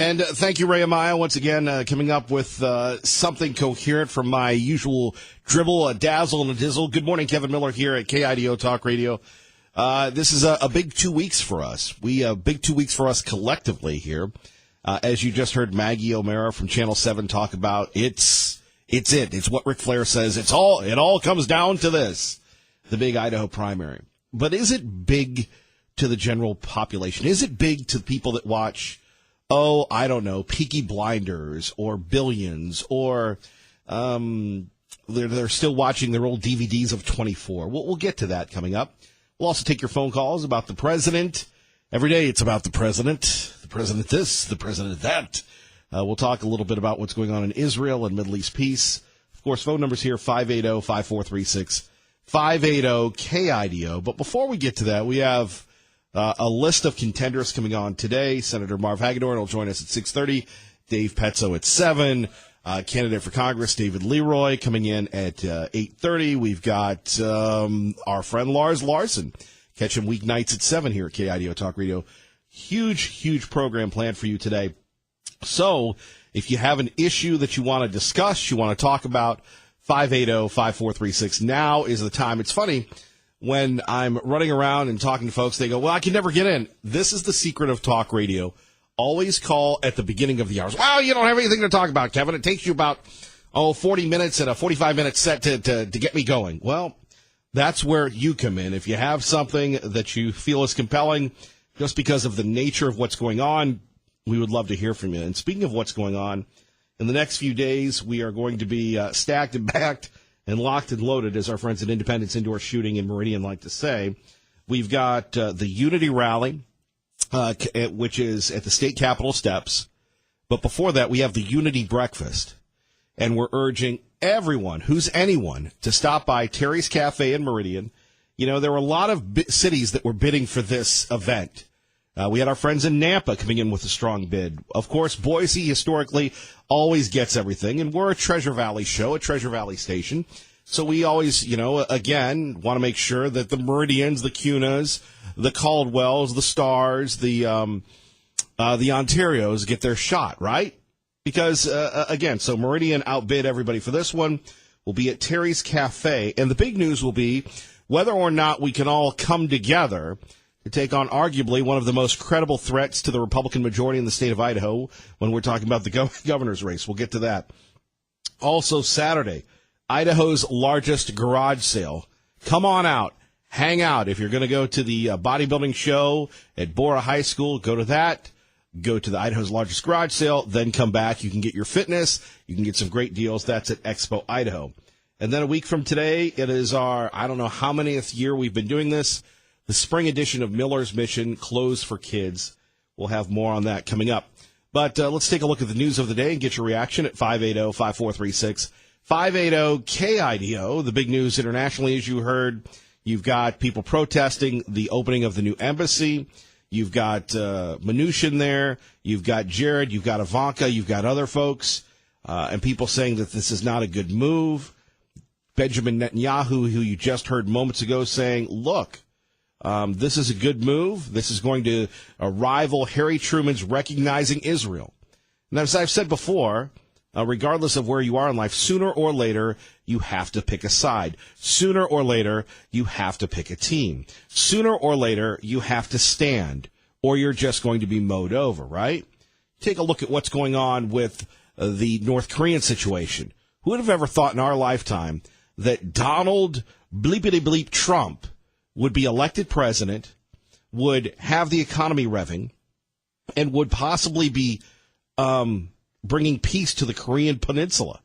And thank you, Ray Amaya, once again, coming up with something coherent from my usual dribble, a dazzle, and a dizzle. Good morning, Kevin Miller here at KIDO Talk Radio. This is a big 2 weeks for us. Big 2 weeks for us collectively here. As you just heard Maggie O'Mara from Channel 7 talk about, it's what Ric Flair says. It all comes down to this, the big Idaho primary. But is it big to the general population? Is it big to people that watch, I don't know, Peaky Blinders or Billions, or they're still watching their old DVDs of 24? We'll get to that coming up. We'll also take your phone calls about the president. Every day it's about the president this, the president that. We'll talk a little bit about what's going on in Israel and Middle East peace. Of course, phone numbers here, 580-5436, 580-KIDO. But before we get to that, we have a list of contenders coming on today. Senator Marv Hagedorn will join us at 6:30. Dave Petzo at 7. Candidate for Congress, David Leroy, coming in at 8:30. We've got our friend Lars Larson. Catch him weeknights at 7 here at KIDO Talk Radio. Huge program planned for you today. So if you have an issue that you want to discuss, you want to talk about, 580-5436. Now is the time. It's funny. When I'm running around and talking to folks, they go, well, I can never get in. This is the secret of talk radio. Always call at the beginning of the hours. Well, you don't have anything to talk about, Kevin. It takes you about, 40 minutes and a 45-minute set to get me going. Well, that's where you come in. If you have something that you feel is compelling, just because of the nature of what's going on, we would love to hear from you. And speaking of what's going on, in the next few days, we are going to be stacked and backed and locked and loaded, as our friends at Independence Indoor Shooting in Meridian like to say. We've got the Unity Rally, which is at the state capitol steps. But before that, we have the Unity Breakfast. And we're urging everyone who's anyone to stop by Terry's Cafe in Meridian. You know, there were a lot of cities that were bidding for this event. We had our friends in Nampa coming in with a strong bid. Of course, Boise historically always gets everything, and we're a Treasure Valley show, a Treasure Valley station. So we always, again, want to make sure that the Meridians, the Cunas, the Caldwells, the Stars, the Ontarios get their shot, right? Because, again, so Meridian outbid everybody for this one. We'll be at Terry's Cafe, and the big news will be whether or not we can all come together to take on arguably one of the most credible threats to the Republican majority in the state of Idaho when we're talking about the governor's race. We'll get to that. Also, Saturday, Idaho's largest garage sale. Come on out. Hang out. If you're going to go to the bodybuilding show at Bora High School, go to that. Go to the Idaho's largest garage sale, then come back. You can get your fitness. You can get some great deals. That's at Expo Idaho. And then a week from today, it is our, I don't know how manyth year we've been doing this, the spring edition of Miller's Mission, Clothes for Kids. We'll have more on that coming up. But let's take a look at the news of the day and get your reaction at 580-5436. 580-KIDO. The big news internationally, as you heard, you've got people protesting the opening of the new embassy. You've got Mnuchin there. You've got Jared. You've got Ivanka. You've got other folks. And people saying that this is not a good move. Benjamin Netanyahu, who you just heard moments ago, saying, look, this is a good move. This is going to rival Harry Truman's recognizing Israel. And as I've said before, regardless of where you are in life, sooner or later, you have to pick a side. Sooner or later, you have to pick a team. Sooner or later, you have to stand, or you're just going to be mowed over, right? Take a look at what's going on with the North Korean situation. Who would have ever thought in our lifetime that Donald bleepity-bleep Trump would be elected president, would have the economy revving, and would possibly be bringing peace to the Korean peninsula?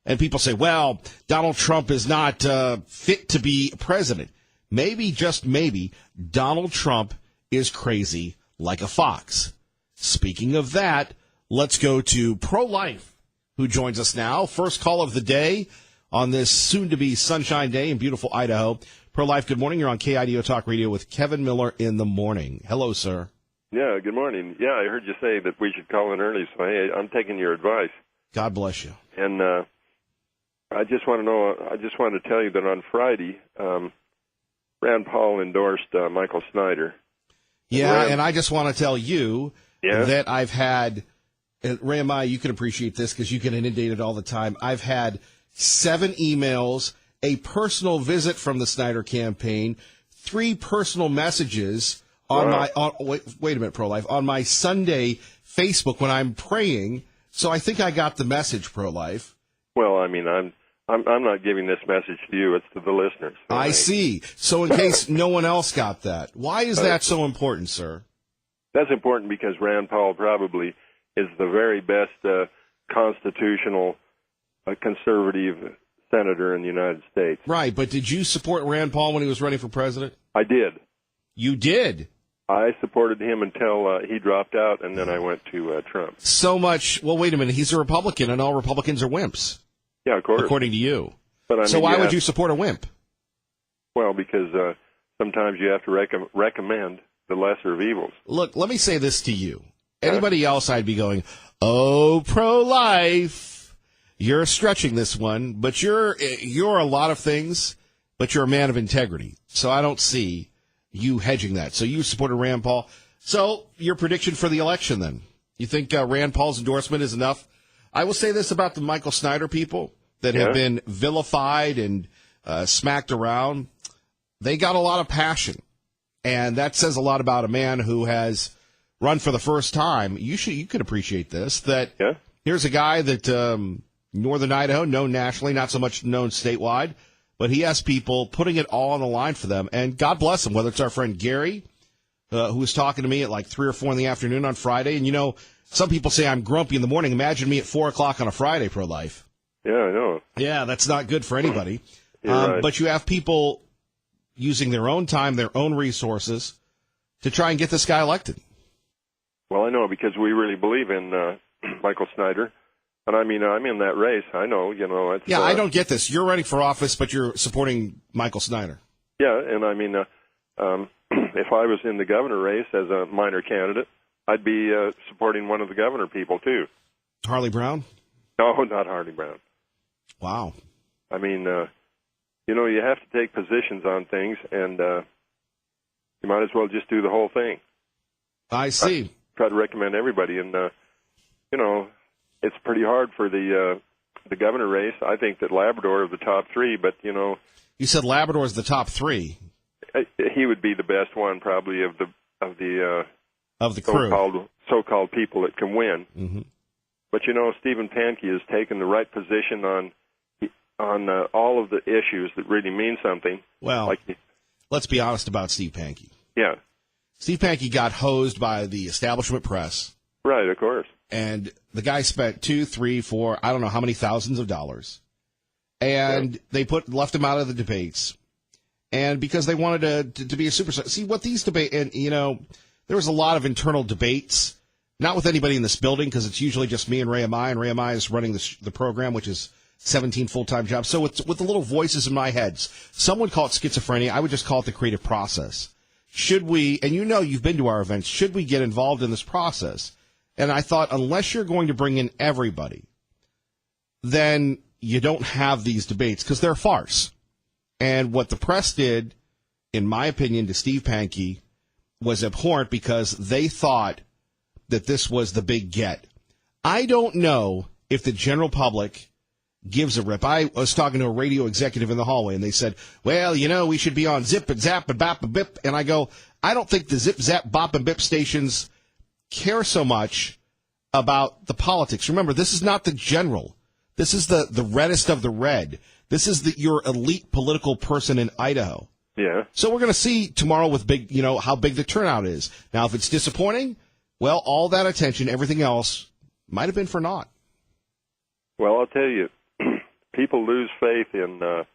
And people say, well, Donald Trump is not fit to be president. Maybe, just maybe, Donald Trump is crazy like a fox. Speaking of that, let's go to Pro-Life, who joins us now. First call of the day on this soon-to-be sunshine day in beautiful Idaho. Pro-Life, good morning. You're on KIDO Talk Radio with Kevin Miller in the morning. Hello, sir. Yeah, good morning. Yeah, I heard you say that we should call in early, so hey, I'm taking your advice. God bless you. And I just want to tell you that on Friday, Rand Paul endorsed Michael Snyder. Yeah, and I just want to tell you that I've had And Ray and Mai, you can appreciate this because you get inundated all the time. I've had 7 emails, a personal visit from the Snyder campaign, 3 personal messages on wait a minute, Pro-Life, on my Sunday Facebook when I'm praying. So I think I got the message, Pro-Life. Well, I mean, I'm not giving this message to you; it's to the listeners. I see. So in case no one else got that, why is that so important, sir? That's important because Rand Paul probably is the very best constitutional conservative senator in the United States. Right, but did you support Rand Paul when he was running for president? I did. You did? I supported him until he dropped out, and then I went to Trump. So much. Well, wait a minute. He's a Republican, and all Republicans are wimps. Yeah, of course. According to you. But, I mean, so why would you support a wimp? Well, because sometimes you have to recommend the lesser of evils. Look, let me say this to you. Anybody else, I'd be going, oh, pro-life. You're stretching this one, but you're a lot of things, but you're a man of integrity. So I don't see you hedging that. So you supported Rand Paul. So your prediction for the election then? You think Rand Paul's endorsement is enough? I will say this about the Michael Snyder people that have been vilified and smacked around. They got a lot of passion, and that says a lot about a man who has run for the first time. You could appreciate this, that here's a guy that Northern Idaho, known nationally, not so much known statewide, but he has people putting it all on the line for them, and God bless him, whether it's our friend Gary, who was talking to me at like 3 or 4 in the afternoon on Friday, and some people say I'm grumpy in the morning. Imagine me at 4 o'clock on a Friday, Pro-Life. Yeah, I know. Yeah, that's not good for anybody. Right. But you have people using their own time, their own resources to try and get this guy elected. Well, I know because we really believe in Michael Snyder. And I mean, I'm in that race. I know, It's, yeah, I don't get this. You're running for office, but you're supporting Michael Snyder. Yeah, and I mean, if I was in the governor race as a minor candidate, I'd be supporting one of the governor people, too. Harley Brown? No, not Harley Brown. Wow. I mean, you have to take positions on things, and you might as well just do the whole thing. I see. I try to recommend everybody, and, it's pretty hard for the governor race. I think that Labrador are the top 3, but, You said Labrador is the top 3. He would be the best one, probably, of the crew. So-called people that can win. Mm-hmm. But, Stephen Pankey has taken the right position on all of the issues that really mean something. Well, let's be honest about Steve Pankey. Yeah. Steve Pankey got hosed by the establishment press. Right, of course. And the guy spent 2, 3, 4, I don't know how many thousands of dollars. And they left him out of the debates. And because they wanted to be a superstar. See, what these debate, and, there was a lot of internal debates, not with anybody in this building, because it's usually just me and Ray Amai, and Ray Amai is running the program, which is 17 full-time jobs. So with the little voices in my head, some would call it schizophrenia. I would just call it the creative process. Should we, and you've been to our events, should we get involved in this process? And I thought, unless you're going to bring in everybody, then you don't have these debates, because they're a farce. And what the press did, in my opinion, to Steve Pankey was abhorrent, because they thought that this was the big get. I don't know if the general public gives a rip. I was talking to a radio executive in the hallway, and they said, well, we should be on Zip and Zap and Bap and Bip. And I go, I don't think the Zip, Zap, Bop and Bip stations care so much about the politics. Remember, this is not the general. This is the reddest of the red. This is your elite political person in Idaho. Yeah. So we're going to see tomorrow with how big the turnout is. Now, if it's disappointing, well, all that attention, everything else, might have been for naught. Well, I'll tell you, people lose faith in the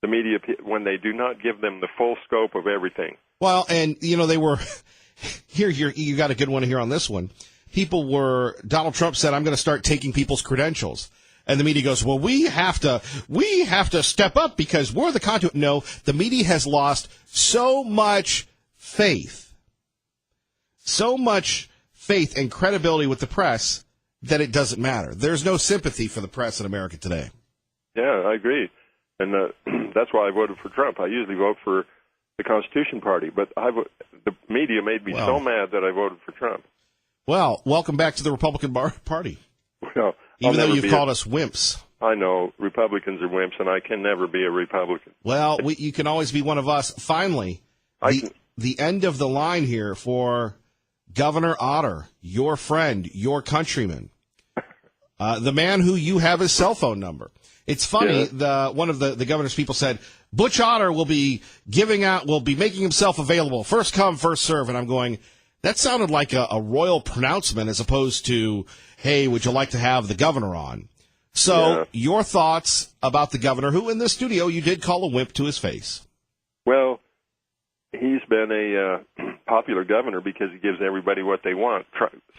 media when they do not give them the full scope of everything. Well, and, they were, here, you got a good one here on this one. Donald Trump said, I'm going to start taking people's credentials. And the media goes, well, we have to step up because we're the conduit. No, the media has lost so much faith and credibility with the press that it doesn't matter. There's no sympathy for the press in America today. Yeah, I agree. And that's why I voted for Trump. I usually vote for the Constitution Party, but the media made me so mad that I voted for Trump. Well, welcome back to the Republican Party. Well, Even though you've called us wimps. I know Republicans are wimps, and I can never be a Republican. Well, you can always be one of us. Finally, the end of the line here for Governor Otter, your friend, your countryman, the man who you have his cell phone number. It's funny. Yeah. One of the governor's people said Butch Otter will be making himself available, first come, first serve. And I'm going, that sounded like a royal pronouncement as opposed to, hey, would you like to have the governor on? So your thoughts about the governor, who in the studio you did call a wimp to his face. Well, he's been a popular governor because he gives everybody what they want,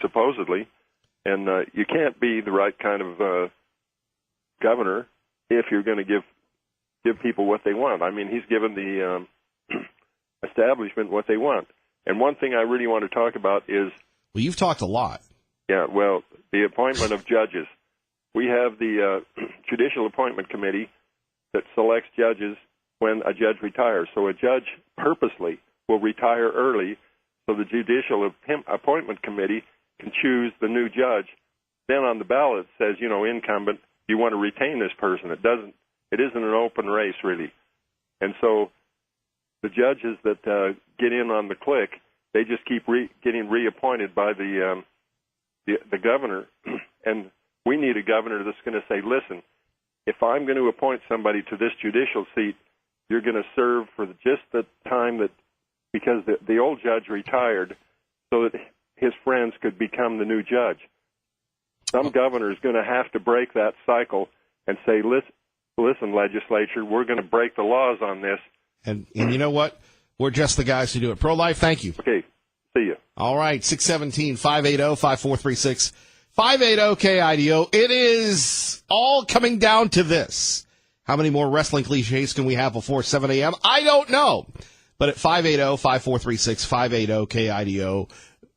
supposedly. And you can't be the right kind of governor if you're going to give people what they want. I mean, he's given the establishment what they want. And one thing I really want to talk about is... Well, you've talked a lot. Yeah, well, the appointment of judges. We have the Judicial Appointment Committee that selects judges when a judge retires. So a judge purposely will retire early so the Judicial Appointment Committee can choose the new judge. Then on the ballot it says, incumbent, you want to retain this person. It isn't an open race, really. And so the judges that get in on the click, they just keep getting reappointed by the governor. And we need a governor that's going to say, listen, if I'm going to appoint somebody to this judicial seat, you're going to serve for just the time that, because the old judge retired so that his friends could become the new judge. Some governor is going to have to break that cycle and say, listen, legislature, we're going to break the laws on this. And you know what? We're just the guys who do it. Pro-Life, thank you. Okay, see you. All right, 617-580-5436. 580-KIDO. It is all coming down to this. How many more wrestling cliches can we have before 7 a.m.? I don't know. But at 580-5436, 580-KIDO,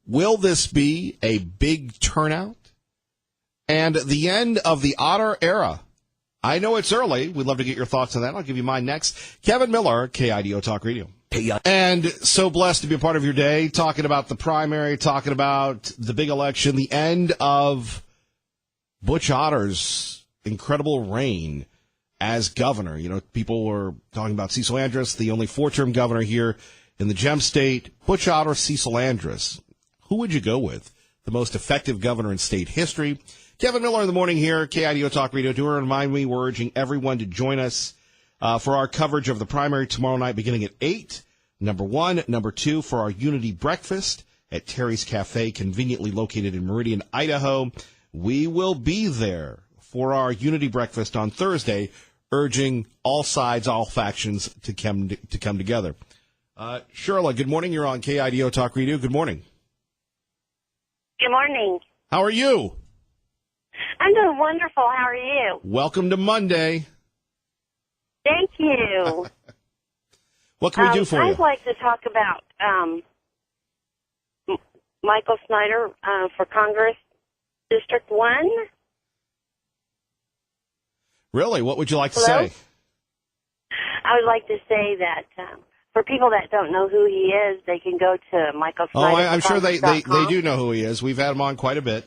will this be a big turnout? And the end of the Otter era. I know it's early. We'd love to get your thoughts on that. I'll give you mine next. Kevin Miller, KIDO Talk Radio. And so blessed to be a part of your day, talking about the primary, talking about the big election, the end of Butch Otter's incredible reign as governor. People were talking about Cecil Andrus, the only four-term governor here in the Gem State. Butch Otter, Cecil Andrus. Who would you go with? The most effective governor in state history. Kevin Miller in the morning here, KIDO Talk Radio. Do remind me, we're urging everyone to join us for our coverage of the primary tomorrow night beginning at 8. Number 1. Number 2, for our Unity Breakfast at Terry's Cafe, conveniently located in Meridian, Idaho. We will be there for our Unity Breakfast on Thursday, urging all sides, all factions to come together. Shirla, good morning. You're on KIDO Talk Radio. Good morning. Good morning. How are you? I'm doing wonderful. How are you? Welcome to Monday. Thank you. What can we do for you? I'd like to talk about Michael Snyder for Congress, District 1. Really? What would you like to Hello? say? I would like to say that for people that don't know who he is, they can go to Michael Snyder. I'm sure they do know who he is. We've had him on quite a bit.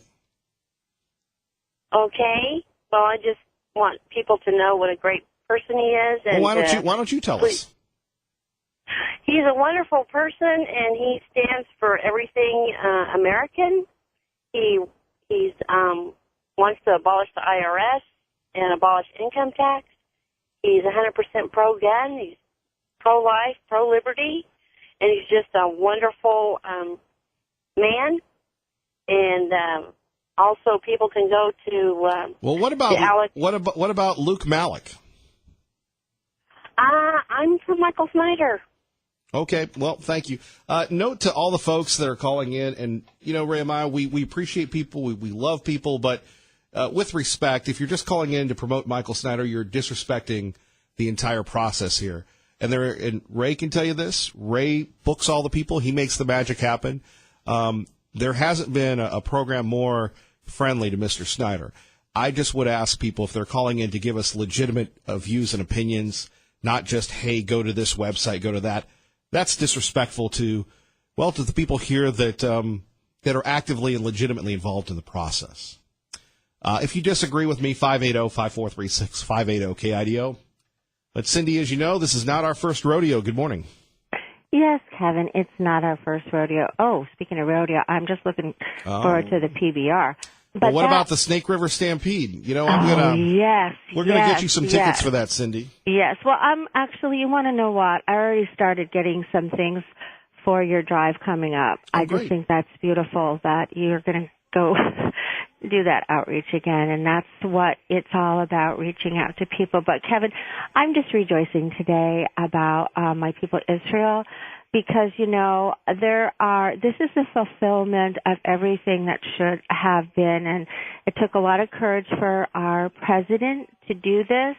Okay. Well, I just want people to know what a great person he is. And why don't you tell us? He's a wonderful person, and he stands for everything American. He's wants to abolish the IRS and abolish income tax. He's 100% pro-gun. He's pro-life, pro-liberty, and he's just a wonderful man. And also, people can go to what about Luke Malik? I'm from Michael Snyder. Okay, well, thank you. Note to all the folks that are calling in, and, Ray and I, we appreciate people, we love people, but with respect, if you're just calling in to promote Michael Snyder, you're disrespecting the entire process here. And Ray can tell you this, Ray books all the people, he makes the magic happen. There hasn't been a program more friendly to Mr. Snyder. I just would ask people, if they're calling in, to give us legitimate views and opinions, not just, hey, go to this website, go to that. That's disrespectful to the people here that that are actively and legitimately involved in the process. If you disagree with me, 580-5436, 580-KIDO. But Cindy, as you know, this is not our first rodeo. Good morning. Yes, Kevin, it's not our first rodeo. Oh, speaking of rodeo, I'm just looking forward to the PBR. But what about the Snake River Stampede? You know, we're gonna get you some tickets for that, Cindy. Yes. Well, you want to know what? I already started getting some things for your drive coming up. I just think that's beautiful that you're going to go do that outreach again, and that's what it's all about, reaching out to people. But Kevin, I'm just rejoicing today about my people Israel, because, you know, this is the fulfillment of everything that should have been, and it took a lot of courage for our president to do this,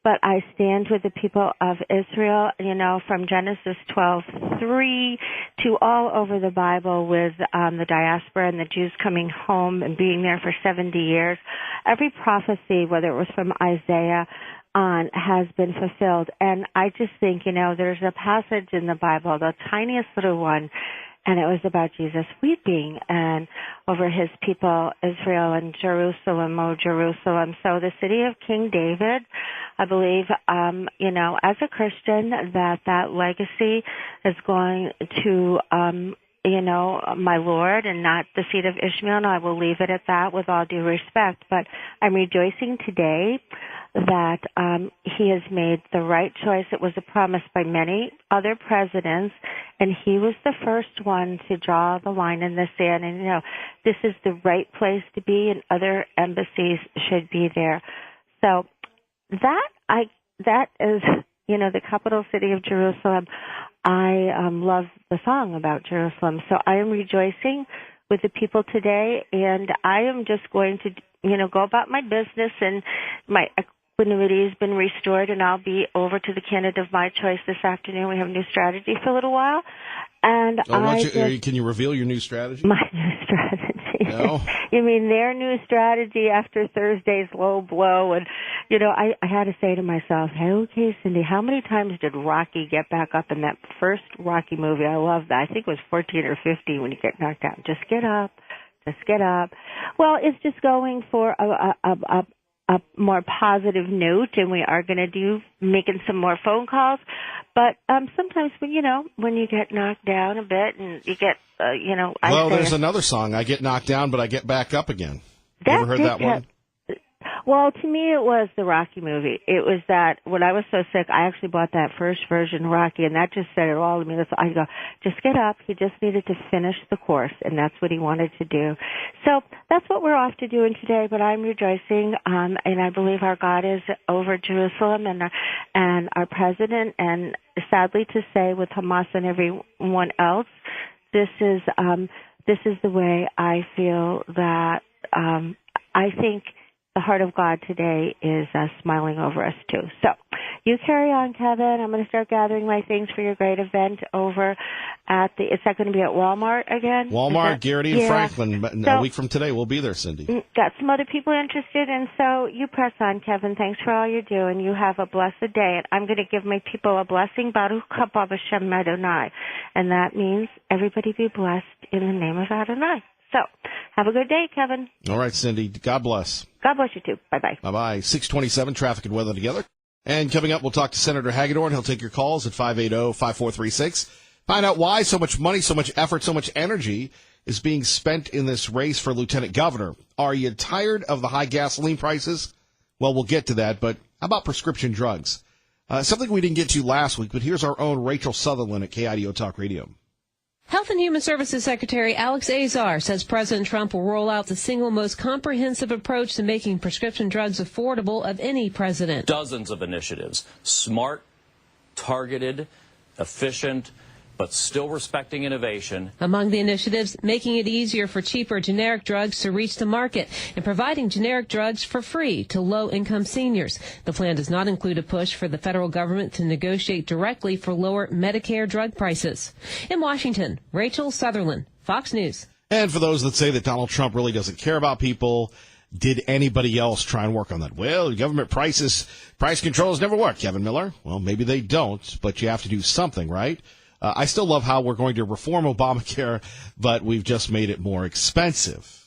but I stand with the people of Israel, you know, from Genesis 12:3 to all over the Bible with the diaspora and the Jews coming home and being there for 70 years. Every prophecy, whether it was from Isaiah on, has been fulfilled. And I just think, you know, there's a passage in the Bible, the tiniest little one, and it was about Jesus weeping and over his people, Israel and Jerusalem, oh Jerusalem. So the city of King David, I believe, you know, as a Christian, that legacy is going to, you know, my Lord, and not the seed of Ishmael. And I will leave it at that with all due respect. But I'm rejoicing today that he has made the right choice. It was a promise by many other presidents, and he was the first one to draw the line in the sand. And, you know, this is the right place to be, and other embassies should be there. So that is, you know, the capital city of Jerusalem. I love the song about Jerusalem. So I am rejoicing with the people today, and I am just going to, you know, go about my business, and my equanimity has been restored, and I'll be over to the candidate of my choice this afternoon. We have a new strategy for a little while. And can you reveal your new strategy? My new strategy. No. You mean their new strategy after Thursday's low blow? And, you know, I had to say to myself, hey, okay, Cindy, how many times did Rocky get back up in that first Rocky movie? I love that. I think it was 14 or 15 when you get knocked out. Just get up. Just get up. Well, it's just going for a more positive note, and we are going to do making some more phone calls. But sometimes when you get knocked down a bit and you get, there's another song, I get knocked down, but I get back up again. You ever heard that one? Well, to me, it was the Rocky movie. It was that when I was so sick, I actually bought that first version, Rocky, and that just said it all to me. I go, just get up. He just needed to finish the course, and that's what he wanted to do. So that's what we're off to doing today, but I'm rejoicing, and I believe our God is over Jerusalem and our president, and sadly to say, with Hamas and everyone else, this is the way I feel that I think the heart of God today is smiling over us, too. So you carry on, Kevin. I'm going to start gathering my things for your great event over at is that going to be at Walmart again? Walmart, Garrity, and Franklin. A week from today, we'll be there, Cindy. Got some other people interested, and so you press on, Kevin. Thanks for all you're doing. You have a blessed day. And I'm going to give my people a blessing, Baruch haba b'shem Adonai. And that means everybody be blessed in the name of Adonai. So, have a good day, Kevin. All right, Cindy. God bless. God bless you, too. Bye-bye. Bye-bye. 627, traffic and weather together. And coming up, we'll talk to Senator Hagedorn. He'll take your calls at 580-5436. Find out why so much money, so much effort, so much energy is being spent in this race for lieutenant governor. Are you tired of the high gasoline prices? Well, we'll get to that, but how about prescription drugs? Something we didn't get to last week, but here's our own Rachel Sutherland at KIDO Talk Radio. Health and Human Services Secretary Alex Azar says President Trump will roll out the single most comprehensive approach to making prescription drugs affordable of any president. Dozens of initiatives, smart, targeted, efficient, but still respecting innovation. Among the initiatives, making it easier for cheaper generic drugs to reach the market and providing generic drugs for free to low-income seniors. The plan does not include a push for the federal government to negotiate directly for lower Medicare drug prices. In Washington, Rachel Sutherland, Fox News. And for those that say that Donald Trump really doesn't care about people, did anybody else try and work on that? Well, government price controls never work, Kevin Miller. Well, maybe they don't, but you have to do something, right? I still love how we're going to reform Obamacare, but we've just made it more expensive.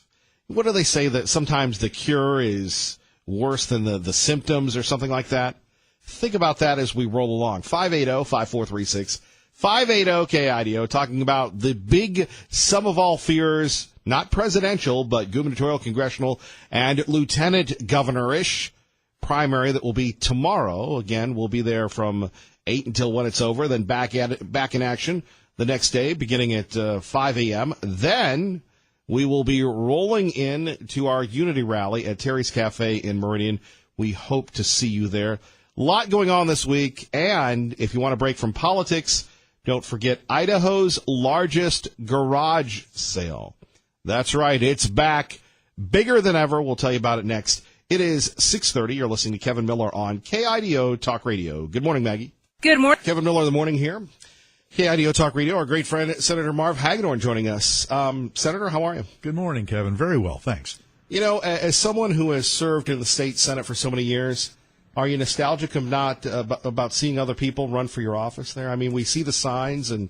What do they say, that sometimes the cure is worse than the symptoms or something like that? Think about that as we roll along. 580-5436, 580-KIDO, talking about the big sum of all fears, not presidential, but gubernatorial, congressional, and lieutenant governor-ish primary that will be tomorrow. Again, we'll be there from 8 until when it's over, then back in action the next day, beginning at 5 a.m. Then we will be rolling in to our Unity rally at Terry's Cafe in Meridian. We hope to see you there. A lot going on this week, and if you want to break from politics, don't forget Idaho's largest garage sale. That's right, it's back, bigger than ever. We'll tell you about it next. It is 6:30. You're listening to Kevin Miller on KIDO Talk Radio. Good morning, Maggie. Good morning. Kevin Miller in the morning here. KIDO Talk Radio, our great friend Senator Marv Hagedorn joining us. Senator, how are you? Good morning, Kevin. Very well, thanks. You know, as someone who has served in the state Senate for so many years, are you nostalgic about seeing other people run for your office there? I mean, we see the signs and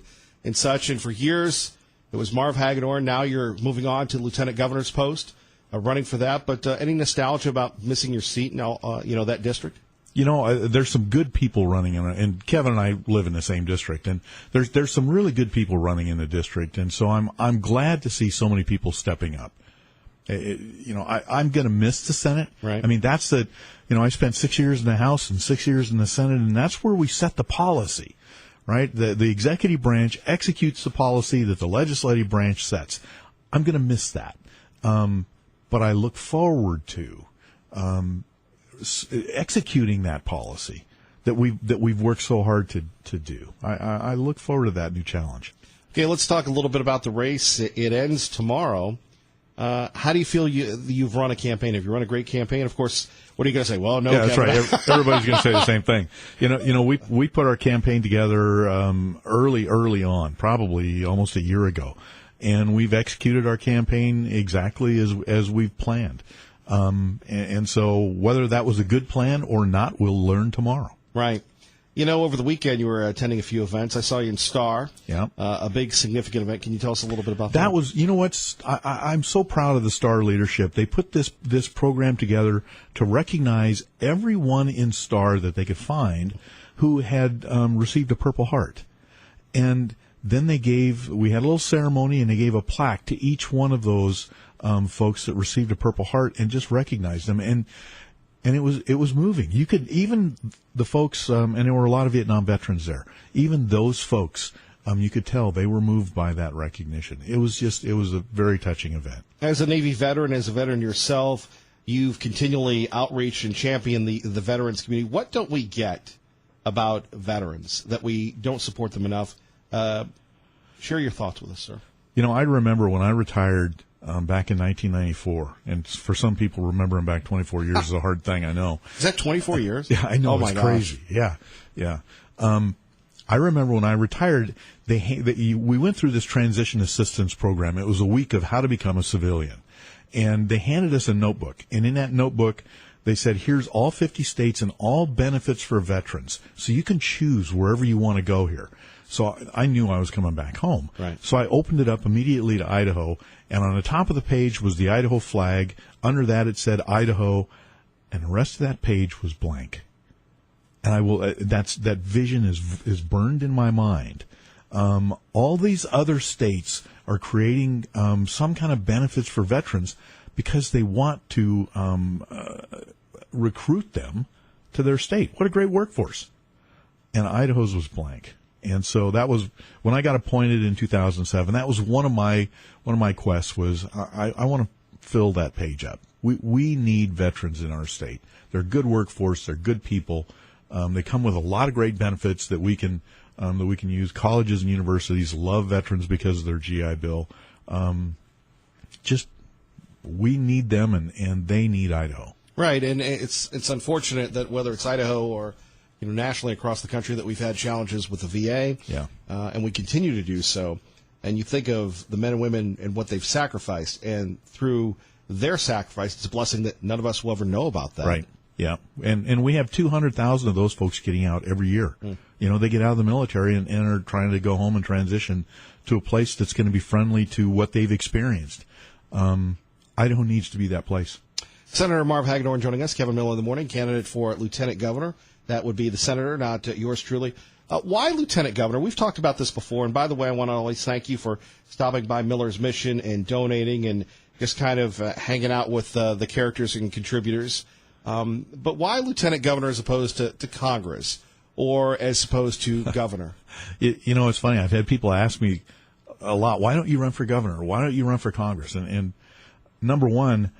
such, and for years it was Marv Hagedorn. Now you're moving on to lieutenant governor's post, running for that. But any nostalgia about missing your seat now, that district? You know, there's some good people running in, and Kevin and I live in the same district, and there's some really good people running in the district, and so I'm glad to see so many people stepping up. I'm going to miss the Senate. Right. I mean, I spent 6 years in the House and 6 years in the Senate, and that's where we set the policy, right? The executive branch executes the policy that the legislative branch sets. I'm going to miss that. But I look forward to executing that policy that we've worked so hard to do. I look forward to that new challenge. Okay, let's talk a little bit about the race. It ends tomorrow. How do you feel you've run a campaign? Have you run a great campaign? Of course, what are you going to say? Well, no, yeah, Kevin. That's right. Everybody's going to say the same thing. We put our campaign together early on, probably almost a year ago, and we've executed our campaign exactly as we've planned. And so whether that was a good plan or not, we'll learn tomorrow. Right. Over the weekend you were attending a few events. I saw you in Star. Yeah. A big, significant event. Can you tell us a little bit about that? That was, I'm so proud of the Star leadership. They put this program together to recognize everyone in Star that they could find who had received a Purple Heart. And then we had a little ceremony, and they gave a plaque to each one of those folks that received a Purple Heart and just recognized them. And it was moving. You could, even the folks, and there were a lot of Vietnam veterans there, even those folks, you could tell they were moved by that recognition. It was a very touching event. As a Navy veteran, as a veteran yourself, you've continually outreached and championed the veterans community. What don't we get about veterans that we don't support them enough? Share your thoughts with us, sir. I remember when I retired back in 1994, and for some people remembering back 24 years is a hard thing, I know. Is that 24 years? Yeah, I know. Oh, it's crazy. Gosh. Yeah. I remember when I retired, we went through this transition assistance program. It was a week of how to become a civilian. And they handed us a notebook. And in that notebook, they said, here's all 50 states and all benefits for veterans. So you can choose wherever you want to go here. So I knew I was coming back home. Right. So I opened it up immediately to Idaho, and on the top of the page was the Idaho flag. Under that it said Idaho, and the rest of that page was blank. And I will. That vision is burned in my mind. All these other states are creating some kind of benefits for veterans because they want to recruit them to their state. What a great workforce! And Idaho's was blank. And so that was when I got appointed in 2007. That was one of my quests. Was I want to fill that page up. We need veterans in our state. They're a good workforce. They're good people. They come with a lot of great benefits that we can use. Colleges and universities love veterans because of their GI Bill. We need them, and they need Idaho. Right, and it's unfortunate that whether it's Idaho or nationally across the country that we've had challenges with the VA, and we continue to do so. And you think of the men and women and what they've sacrificed, and through their sacrifice, it's a blessing that none of us will ever know about that. Right. Yeah, and we have 200,000 of those folks getting out every year. You know, they get out of the military and are trying to go home and transition to a place that's going to be friendly to what they've experienced. Idaho needs to be that place. Senator Marv Hagedorn joining us. Kevin Miller in the morning, candidate for lieutenant governor. That would be the senator, not yours truly. Why lieutenant governor? We've talked about this before. And by the way, I want to always thank you for stopping by Miller's Mission and donating and just kind of hanging out with the characters and contributors. But why lieutenant governor as opposed to Congress or as opposed to governor? You know, it's funny. I've had people ask me a lot, why don't you run for governor? Why don't you run for Congress? And number one,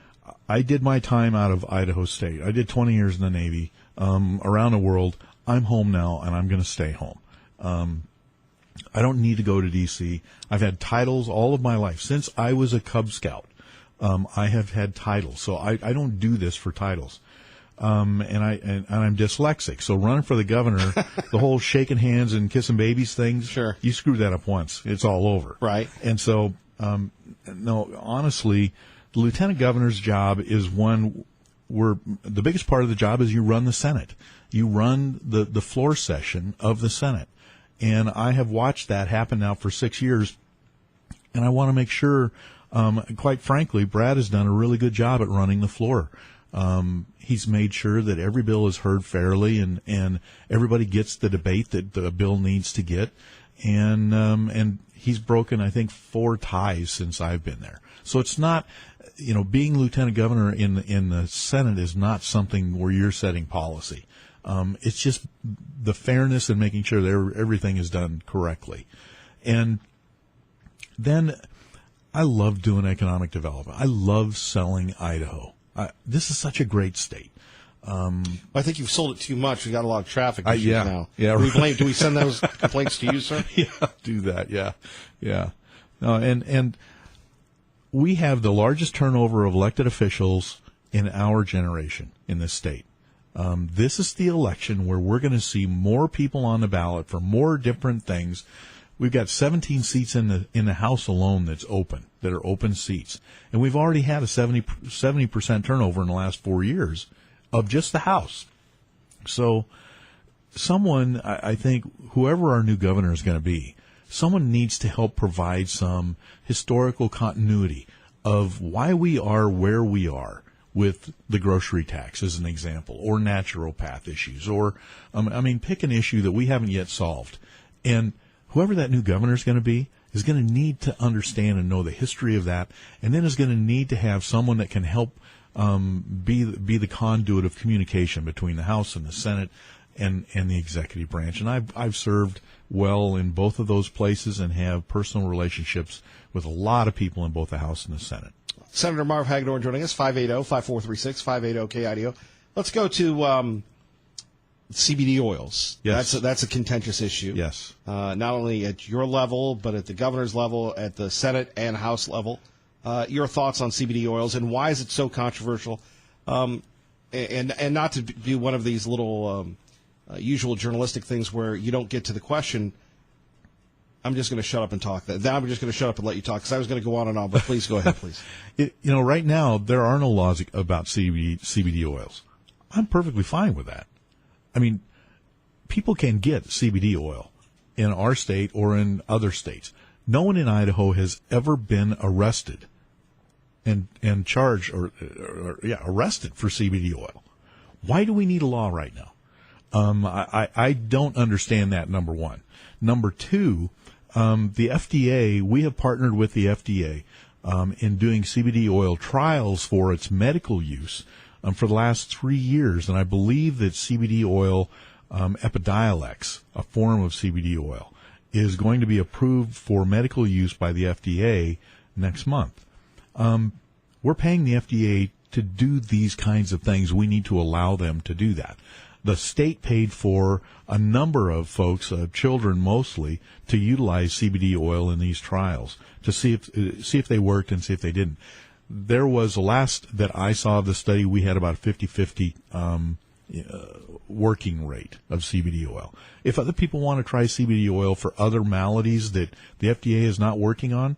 I did my time out of Idaho State. I did 20 years in the Navy, around the world. I'm home now, and I'm going to stay home. I don't need to go to D.C. I've had titles all of my life. Since I was a Cub Scout, I have had titles. So I don't do this for titles. And I'm dyslexic. So running for the governor, the whole shaking hands and kissing babies things, sure, you screw that up once, it's all over. Right. And so, no, honestly, the lieutenant governor's job is one where the biggest part of the job is you run the Senate. You run the floor session of the Senate. And I have watched that happen now for 6 years. And I want to make sure, quite frankly, Brad has done a really good job at running the floor. He's made sure that every bill is heard fairly and everybody gets the debate that the bill needs to get. And he's broken, I think, 4 ties since I've been there. So it's not, you know, being lieutenant governor in the Senate is not something where you're setting policy. It's just the fairness and making sure that everything is done correctly. And then I love doing economic development. I love selling Idaho. This is such a great state. I think you've sold it too much. We've got a lot of traffic issues now. Yeah. Do we send those complaints to you, sir? Yeah, do that. Yeah. No, and we have the largest turnover of elected officials in our generation in this state. This is the election where we're going to see more people on the ballot for more different things. We've got 17 seats in the House alone that are open seats. And we've already had a 70% turnover in the last 4 years of just the House. So someone, I think, whoever our new governor is going to be, someone needs to help provide some historical continuity of why we are where we are with the grocery tax, as an example, or naturopath issues, or, pick an issue that we haven't yet solved. And whoever that new governor is going to be is going to need to understand and know the history of that, and then is going to need to have someone that can help be the conduit of communication between the House and the Senate and the executive branch. And I've served well in both of those places and have personal relationships with a lot of people in both the House and the Senate. Senator Marv Hagedorn joining us, 580-5436, 580-KIDO. Let's go to CBD oils. Yes. That's a contentious issue. Yes. Not only at your level, but at the governor's level, at the Senate and House level. Your thoughts on CBD oils and why is it so controversial? And not to do one of these little usual journalistic things where you don't get to the question. I'm just going to shut up and talk. Then I'm just going to shut up and let you talk because I was going to go on and on, but please go ahead, please. Right now there are no laws about CBD oils. I'm perfectly fine with that. I mean, people can get CBD oil in our state or in other states. No one in Idaho has ever been arrested and charged arrested for CBD oil. Why do we need a law right now? I don't understand that, number one. Number two, the FDA, we have partnered with the FDA in doing CBD oil trials for its medical use for the last 3 years, and I believe that CBD oil, Epidiolex, a form of CBD oil, is going to be approved for medical use by the FDA next month. We're paying the FDA to do these kinds of things. We need to allow them to do that. The state paid for a number of folks, children mostly, to utilize CBD oil in these trials to see if they worked and see if they didn't. There was, the last that I saw of the study, we had about a 50-50 working rate of CBD oil. If other people want to try CBD oil for other maladies that the FDA is not working on,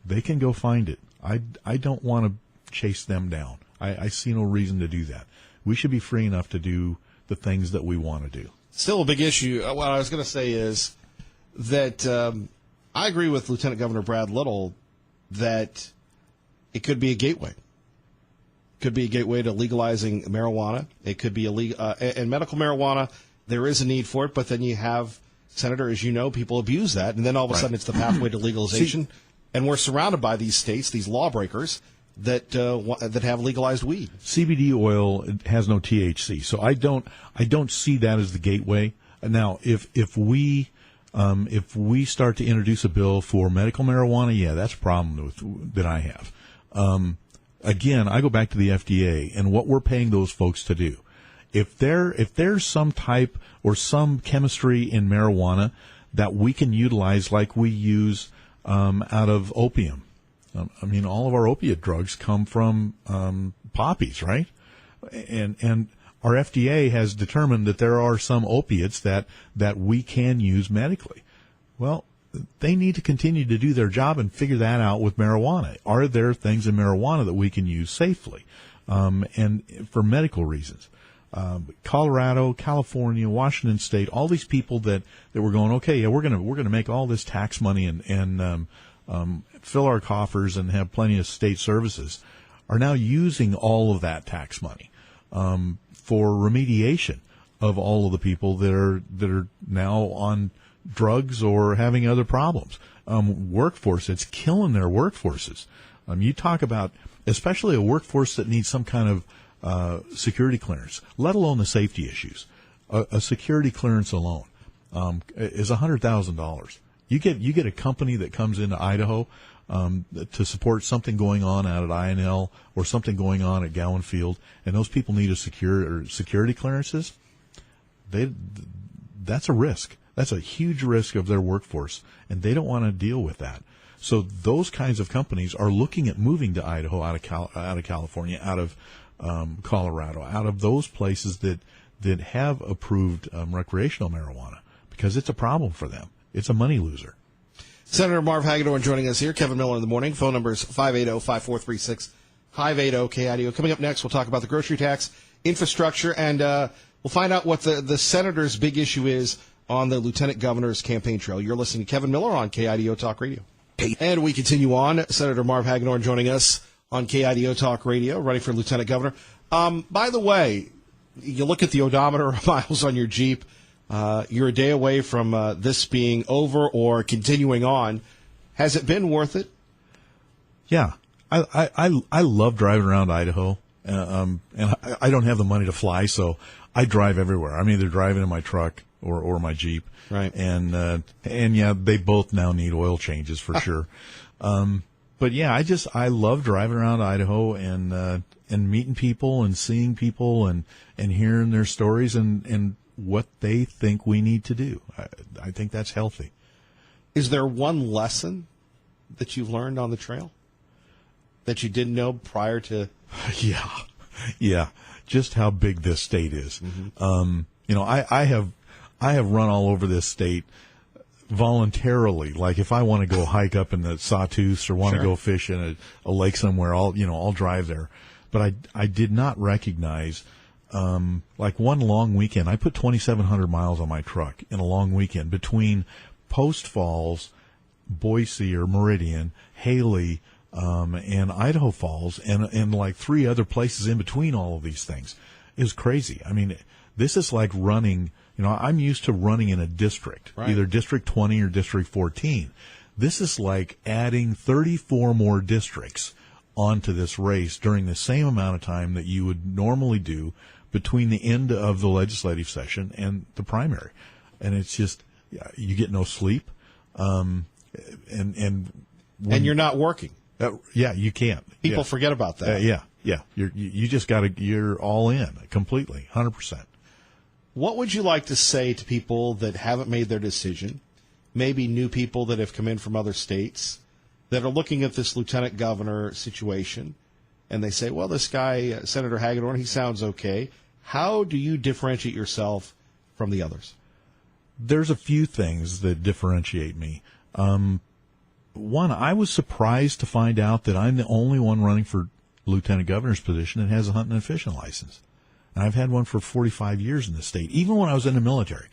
they can go find it. I don't want to chase them down. I see no reason to do that. We should be free enough to do the things that we want to do. Still a big issue. What I was going to say is that I agree with Lieutenant Governor Brad Little that it could be a gateway. Could be a gateway to legalizing marijuana. It could be and medical marijuana. There is a need for it, but then you have, Senator, as you know, people abuse that, and then all of a sudden it's the pathway to legalization. And we're surrounded by these states, these lawbreakers that have legalized weed. CBD oil has no THC, so I don't see that as the gateway. Now, if we start to introduce a bill for medical marijuana, yeah, that's a problem that I have. Again, I go back to the FDA and what we're paying those folks to do. If there's some type or some chemistry in marijuana that we can utilize like we use out of opium. I mean, all of our opiate drugs come from poppies, right? And our FDA has determined that there are some opiates that we can use medically. Well, they need to continue to do their job and figure that out with marijuana. Are there things in marijuana that we can use safely and for medical reasons? Colorado, California, Washington State, all these people that were going, okay, yeah, we're gonna make all this tax money and fill our coffers and have plenty of state services, are now using all of that tax money for remediation of all of the people that are now on drugs or having other problems. Workforce, it's killing their workforces. You talk about especially a workforce that needs some kind of security clearance, let alone the safety issues. A security clearance alone is $100,000. You get a company that comes into Idaho to support something going on out at INL or something going on at Gowan Field, and those people need security clearances. That's a risk. That's a huge risk of their workforce, and they don't want to deal with that. So those kinds of companies are looking at moving to Idaho out of California, out of Colorado, out of those places that have approved recreational marijuana, because it's a problem for them. It's a money loser. Senator Marv Hagedorn joining us here. Kevin Miller in the morning. Phone number is 580-5436, 580-KIDO. Coming up next, we'll talk about the grocery tax, infrastructure, and we'll find out what the senator's big issue is on the lieutenant governor's campaign trail. You're listening to Kevin Miller on KIDO Talk Radio. And we continue on. Senator Marv Hagedorn joining us on KIDO Talk Radio, running for lieutenant governor. By the way, you look at the odometer miles on your Jeep. You're a day away from this being over or continuing on. Has it been worth it? Yeah, I love driving around Idaho, and I don't have the money to fly, so I drive everywhere. I'm either driving in my truck or my Jeep, right? And yeah, they both now need oil changes for sure. But yeah, I love driving around Idaho and meeting people and seeing people and hearing their stories and what they think we need to do. I think that's healthy. Is there one lesson that you've learned on the trail that you didn't know prior to? Yeah. Just how big this state is. Mm-hmm. I have run all over this state voluntarily. Like if I want to go hike up in the Sawtooths or want to go fish in a lake somewhere, I'll drive there. But I did not recognize. Like one long weekend, I put 2,700 miles on my truck in a long weekend between Post Falls, Boise or Meridian, Haley, and Idaho Falls, and like 3 other places in between all of these things. It was crazy. I mean, this is like running, I'm used to running in a district, right? Either District 20 or District 14. This is like adding 34 more districts onto this race during the same amount of time that you would normally do between the end of the legislative session and the primary. And it's just, you get no sleep. And you're not working. Yeah, you can't. People forget about that. Yeah. You just you're all in completely, 100%. What would you like to say to people that haven't made their decision? Maybe new people that have come in from other states that are looking at this lieutenant governor situation, and they say, well, this guy, Senator Hagedorn, he sounds okay. How do you differentiate yourself from the others? There's a few things that differentiate me. One, I was surprised to find out that I'm the only one running for lieutenant governor's position that has a hunting and fishing license. and I've had one for 45 years in the state. Even when I was in the military,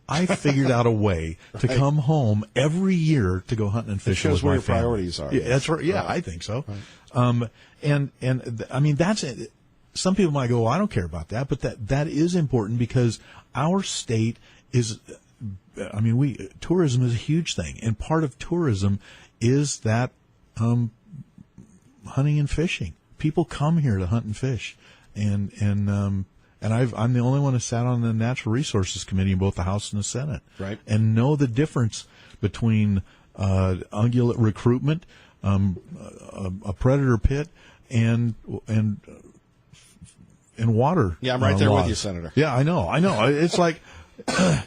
I figured out a way to come home every year to go hunting and fishing with my family. It shows where your priorities are. Yeah, that's right. Yeah, right. I think so. Right. I mean, that's it. Some people might go, well, I don't care about that, but that is important because our state is, I mean, tourism is a huge thing, and part of tourism is that hunting and fishing. People come here to hunt and fish, and I'm the only one who sat on the Natural Resources Committee in both the House and the Senate, right? And know the difference between ungulate recruitment, a predator pit, and water. Yeah, I'm right there laws. with you, Senator. Yeah, I know. It's like,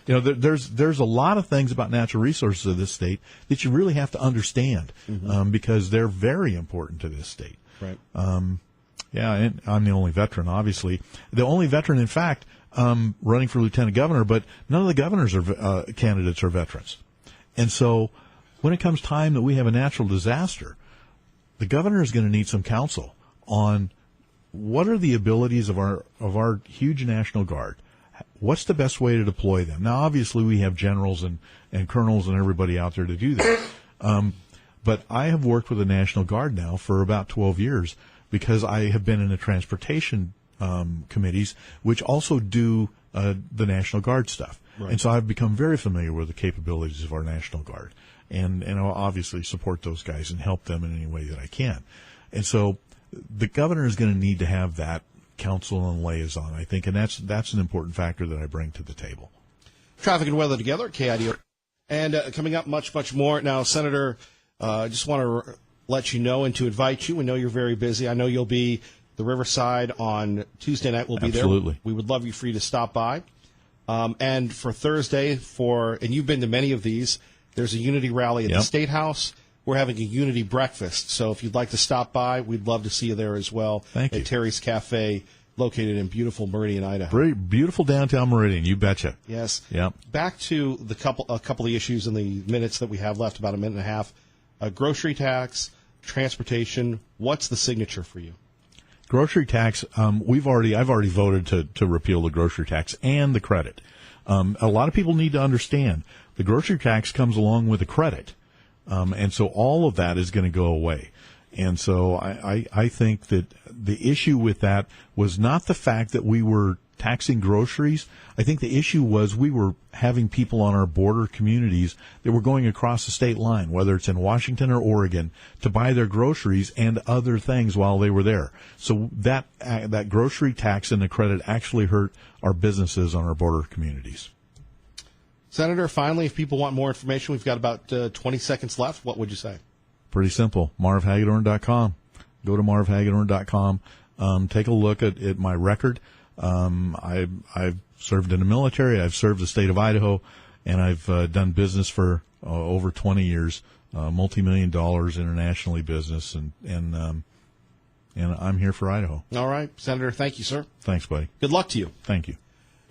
there's a lot of things about natural resources of this state that you really have to understand, because they're very important to this state. Right. Yeah, and I'm the only veteran, obviously. The only veteran, in fact, running for lieutenant governor, but none of the governors are candidates are veterans. And so when it comes time that we have a natural disaster, the governor is going to need some counsel on what are the abilities of our huge National Guard. What's the best way to deploy them? Now, obviously, we have generals and colonels and everybody out there to do that. But I have worked with the National Guard now for about 12 years because I have been in the transportation committees, which also do the National Guard stuff. Right. And so I've become very familiar with the capabilities of our National Guard. And I'll obviously support those guys and help them in any way that I can. And so the governor is going to need to have that counsel and liaison, I think, and that's an important factor that I bring to the table. Traffic and weather together, KIDO. And coming up much more. Now, Senator, I just want to let you know and to invite you. We know you're very busy. I know you'll be the Riverside on Tuesday night. We'll be Absolutely. There. We would love you for you to stop by. And for Thursday, and you've been to many of these, there's a unity rally at the State House. We're having a unity breakfast. So if you'd like to stop by, we'd love to see you there as well. Thank you. At Terry's Cafe, located in beautiful Meridian, Idaho. Very beautiful downtown Meridian, you betcha. Yes. Yep. Back to a couple of issues in the minutes that we have left, about a minute and a half. Grocery tax, transportation. What's the signature for you? Grocery tax. I've already voted to repeal the grocery tax and the credit. A lot of people need to understand the grocery tax comes along with a credit. And so all of that is going to go away. And so I think that the issue with that was not the fact that we were taxing groceries. I think the issue was we were having people on our border communities that were going across the state line, whether it's in Washington or Oregon, to buy their groceries and other things while they were there. So that grocery tax and the credit actually hurt our businesses on our border communities. Senator, finally, if people want more information, we've got about 20 seconds left. What would you say? Pretty simple. MarvHagedorn.com. Go to MarvHagedorn.com. Take a look at my record. I've served in the military. I've served the state of Idaho, and I've done business for over 20 years, multi-million dollars internationally business, and I'm here for Idaho. All right, Senator. Thank you, sir. Thanks, buddy. Good luck to you. Thank you.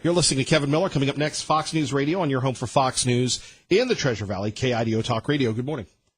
You're listening to Kevin Miller. Coming up next, Fox News Radio on your home for Fox News in the Treasure Valley, KIDO Talk Radio. Good morning.